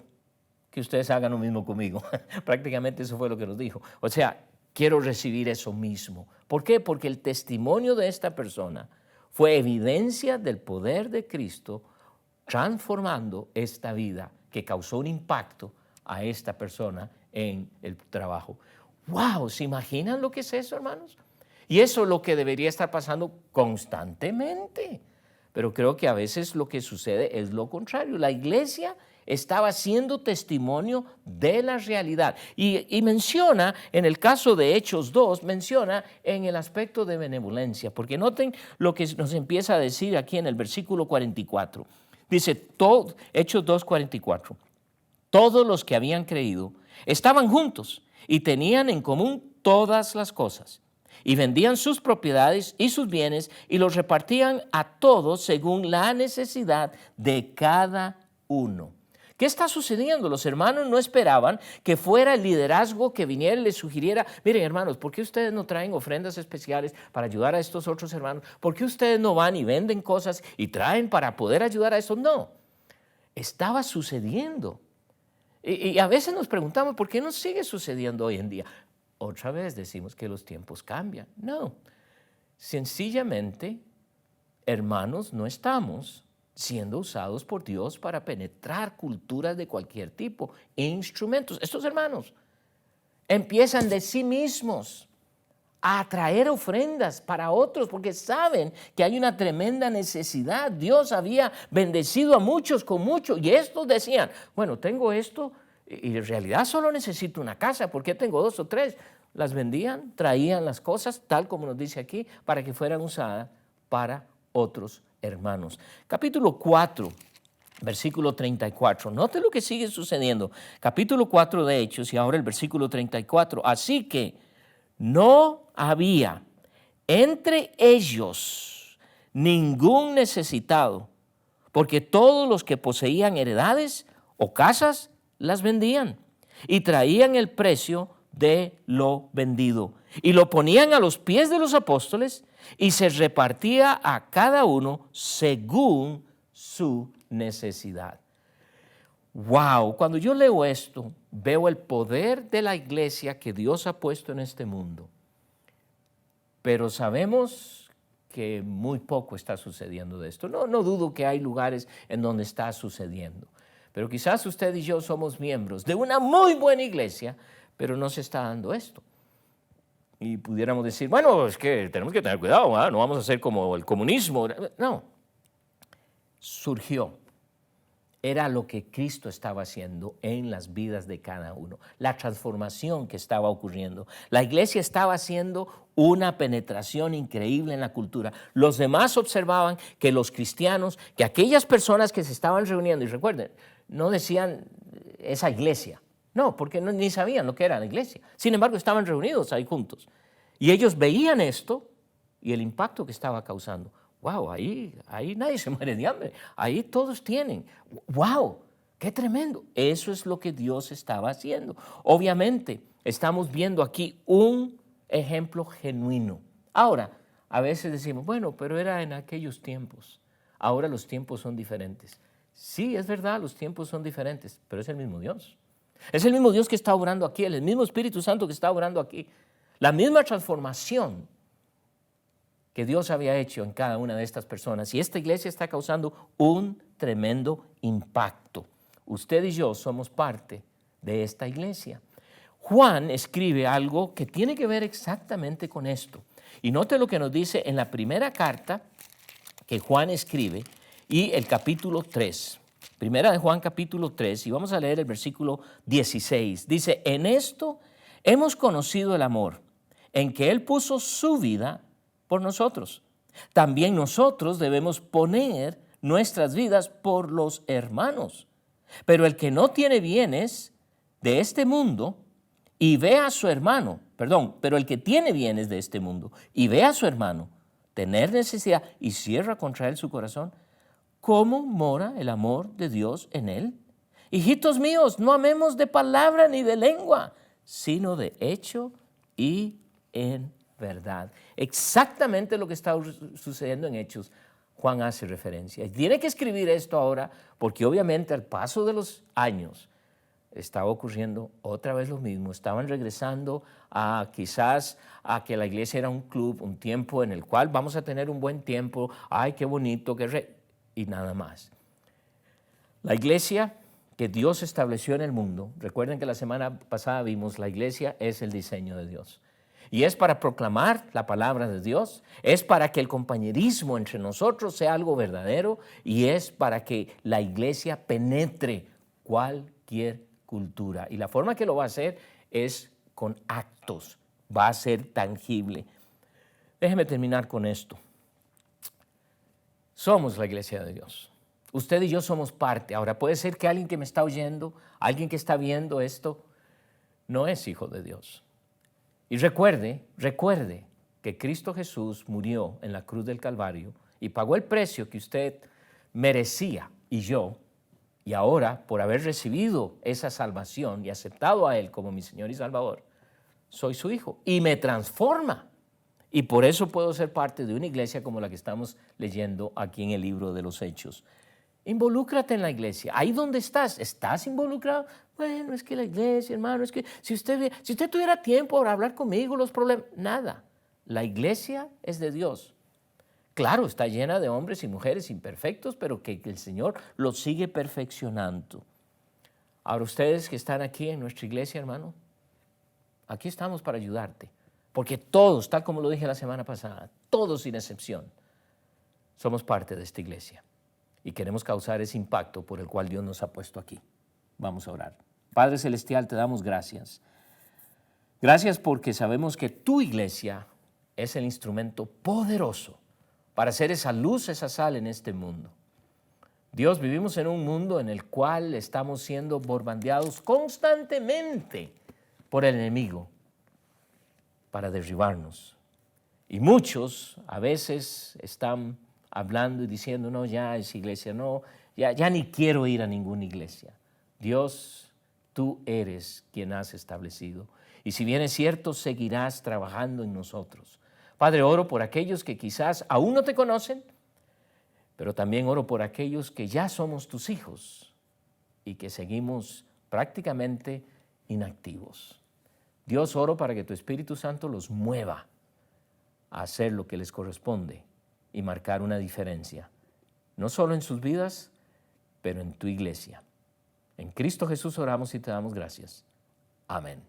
que ustedes hagan lo mismo conmigo. Prácticamente eso fue lo que nos dijo. O sea, quiero recibir eso mismo. ¿Por qué? Porque el testimonio de esta persona fue evidencia del poder de Cristo transformando esta vida que causó un impacto a esta persona en el trabajo. ¡Wow! ¿Se imaginan lo que es eso, hermanos? Y eso es lo que debería estar pasando constantemente. Pero creo que a veces lo que sucede es lo contrario. La iglesia estaba siendo testimonio de la realidad. Y menciona, en el caso de Hechos 2, menciona en el aspecto de benevolencia. Porque noten lo que nos empieza a decir aquí en el versículo 44. Dice, Hechos 2, 44. Todos los que habían creído estaban juntos y tenían en común todas las cosas. Y vendían sus propiedades y sus bienes y los repartían a todos según la necesidad de cada uno. ¿Qué está sucediendo? Los hermanos no esperaban que fuera el liderazgo que viniera y les sugiriera, miren hermanos, ¿por qué ustedes no traen ofrendas especiales para ayudar a estos otros hermanos? ¿Por qué ustedes no van y venden cosas y traen para poder ayudar a estos? No, estaba sucediendo. Y a veces nos preguntamos, ¿por qué no sigue sucediendo hoy en día? Otra vez decimos que los tiempos cambian. No, sencillamente, hermanos, no estamos siendo usados por Dios para penetrar culturas de cualquier tipo e instrumentos. Estos hermanos empiezan de sí mismos a traer ofrendas para otros porque saben que hay una tremenda necesidad. Dios había bendecido a muchos con mucho y estos decían, bueno, tengo esto y en realidad solo necesito una casa, ¿por qué tengo 2 o 3? Las vendían, traían las cosas, tal como nos dice aquí, para que fueran usadas para otros hermanos. Capítulo 4, versículo 34. Note lo que sigue sucediendo. Capítulo 4 de Hechos y ahora el versículo 34. Así que no había entre ellos ningún necesitado, porque todos los que poseían heredades o casas las vendían y traían el precio de lo vendido y lo ponían a los pies de los apóstoles y se repartía a cada uno según su necesidad. Wow, cuando yo leo esto, veo el poder de la iglesia que Dios ha puesto en este mundo. Pero sabemos que muy poco está sucediendo de esto. No dudo que hay lugares en donde está sucediendo. Pero quizás usted y yo somos miembros de una muy buena iglesia, pero no se está dando esto. Y pudiéramos decir, bueno, es que tenemos que tener cuidado, ¿eh? No vamos a hacer como el comunismo. No, surgió. Era lo que Cristo estaba haciendo en las vidas de cada uno, la transformación que estaba ocurriendo. La iglesia estaba haciendo una penetración increíble en la cultura. Los demás observaban que los cristianos, que aquellas personas que se estaban reuniendo, y recuerden, no decían esa iglesia, no, porque ni sabían lo que era la iglesia. Sin embargo, estaban reunidos ahí juntos. Y ellos veían esto y el impacto que estaba causando. Wow, ahí nadie se muere de hambre, ahí todos tienen. Wow, qué tremendo. Eso es lo que Dios estaba haciendo. Obviamente, estamos viendo aquí un ejemplo genuino. Ahora, a veces decimos, bueno, pero era en aquellos tiempos. Ahora los tiempos son diferentes. Sí, es verdad, los tiempos son diferentes, pero es el mismo Dios. Es el mismo Dios que está obrando aquí, el mismo Espíritu Santo que está obrando aquí. La misma transformación que Dios había hecho en cada una de estas personas. Y esta iglesia está causando un tremendo impacto. Usted y yo somos parte de esta iglesia. Juan escribe algo que tiene que ver exactamente con esto. Y note lo que nos dice en la primera carta que Juan escribe y el capítulo 3. Primera de Juan capítulo 3 y vamos a leer el versículo 16. Dice, en esto hemos conocido el amor, en que Él puso su vida por nosotros. También nosotros debemos poner nuestras vidas por los hermanos. Pero el que no tiene bienes de este mundo y ve a su hermano, pero el que tiene bienes de este mundo y ve a su hermano tener necesidad y cierra contra él su corazón, ¿cómo mora el amor de Dios en él? Hijitos míos, no amemos de palabra ni de lengua, sino de hecho y en verdad. Exactamente lo que está sucediendo en Hechos, Juan hace referencia. Y tiene que escribir esto ahora porque obviamente al paso de los años estaba ocurriendo otra vez lo mismo. Estaban regresando a quizás a que la iglesia era un club, un tiempo en el cual vamos a tener un buen tiempo. Ay, qué bonito, y nada más. La iglesia que Dios estableció en el mundo, recuerden que la semana pasada vimos, la iglesia es el diseño de Dios. Y es para proclamar la palabra de Dios, es para que el compañerismo entre nosotros sea algo verdadero y es para que la iglesia penetre cualquier cultura. Y la forma que lo va a hacer es con actos, va a ser tangible. Déjeme terminar con esto. Somos la iglesia de Dios. Usted y yo somos parte. Ahora, puede ser que alguien que me está oyendo, alguien que está viendo esto, no es hijo de Dios. Y recuerde que Cristo Jesús murió en la cruz del Calvario y pagó el precio que usted merecía y yo. Y ahora, por haber recibido esa salvación y aceptado a Él como mi Señor y Salvador, soy su hijo y me transforma. Y por eso puedo ser parte de una iglesia como la que estamos leyendo aquí en el libro de los Hechos. Involúcrate en la iglesia. Ahí donde ¿estás involucrado? Bueno, es que la iglesia, hermano, es que si usted tuviera tiempo para hablar conmigo, los problemas, nada. La iglesia es de Dios. Claro, está llena de hombres y mujeres imperfectos, pero que el Señor los sigue perfeccionando. Ahora, ustedes que están aquí en nuestra iglesia, hermano, aquí estamos para ayudarte. Porque todos, tal como lo dije la semana pasada, todos sin excepción, somos parte de esta iglesia. Y queremos causar ese impacto por el cual Dios nos ha puesto aquí. Vamos a orar. Padre Celestial, te damos gracias. Gracias porque sabemos que tu iglesia es el instrumento poderoso para hacer esa luz, esa sal en este mundo. Dios, vivimos en un mundo en el cual estamos siendo bombardeados constantemente por el enemigo para derribarnos. Y muchos a veces están hablando y diciendo, no, ya esa iglesia no, ya ni quiero ir a ninguna iglesia. Dios, tú eres quien has establecido. Y si bien es cierto, seguirás trabajando en nosotros. Padre, oro por aquellos que quizás aún no te conocen, pero también oro por aquellos que ya somos tus hijos y que seguimos prácticamente inactivos. Dios, oro para que tu Espíritu Santo los mueva a hacer lo que les corresponde y marcar una diferencia, no solo en sus vidas, pero en tu iglesia. En Cristo Jesús oramos y te damos gracias. Amén.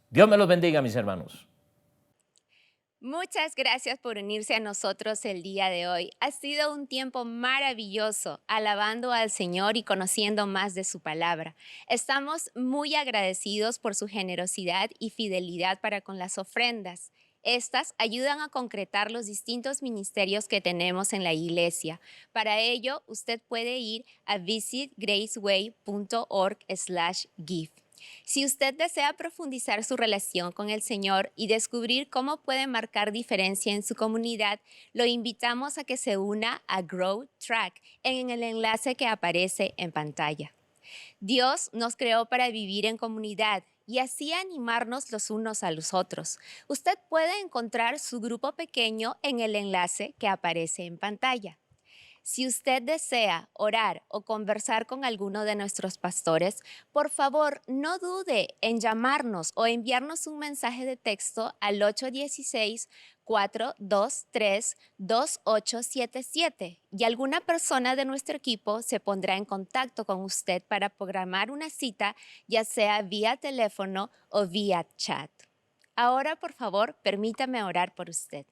Dios me los bendiga, mis hermanos. Muchas gracias por unirse a nosotros el día de hoy. Ha sido un tiempo maravilloso, alabando al Señor y conociendo más de su palabra. Estamos muy agradecidos por su generosidad y fidelidad para con las ofrendas. Estas ayudan a concretar los distintos ministerios que tenemos en la iglesia. Para ello, usted puede ir a visitgraceway.org/give. Si usted desea profundizar su relación con el Señor y descubrir cómo puede marcar diferencia en su comunidad, lo invitamos a que se una a Grow Track en el enlace que aparece en pantalla. Dios nos creó para vivir en comunidad y así animarnos los unos a los otros. Usted puede encontrar su grupo pequeño en el enlace que aparece en pantalla. Si usted desea orar o conversar con alguno de nuestros pastores, por favor, no dude en llamarnos o enviarnos un mensaje de texto al 816-423-2877 y alguna persona de nuestro equipo se pondrá en contacto con usted para programar una cita, ya sea vía teléfono o vía chat. Ahora, por favor, permítame orar por usted.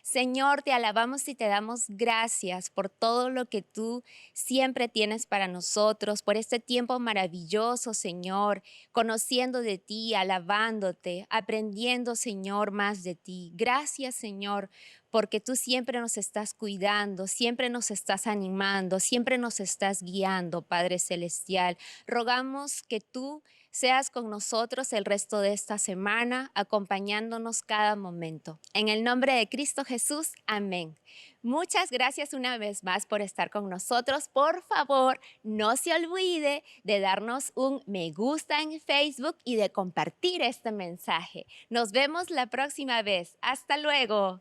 Señor, te alabamos y te damos gracias por todo lo que tú siempre tienes para nosotros, por este tiempo maravilloso, Señor, conociendo de ti, alabándote, aprendiendo, Señor, más de ti. Gracias, Señor, porque tú siempre nos estás cuidando, siempre nos estás animando, siempre nos estás guiando, Padre Celestial. Rogamos que tú seas con nosotros el resto de esta semana, acompañándonos cada momento. En el nombre de Cristo Jesús, amén. Muchas gracias una vez más por estar con nosotros. Por favor, no se olvide de darnos un me gusta en Facebook y de compartir este mensaje. Nos vemos la próxima vez. Hasta luego.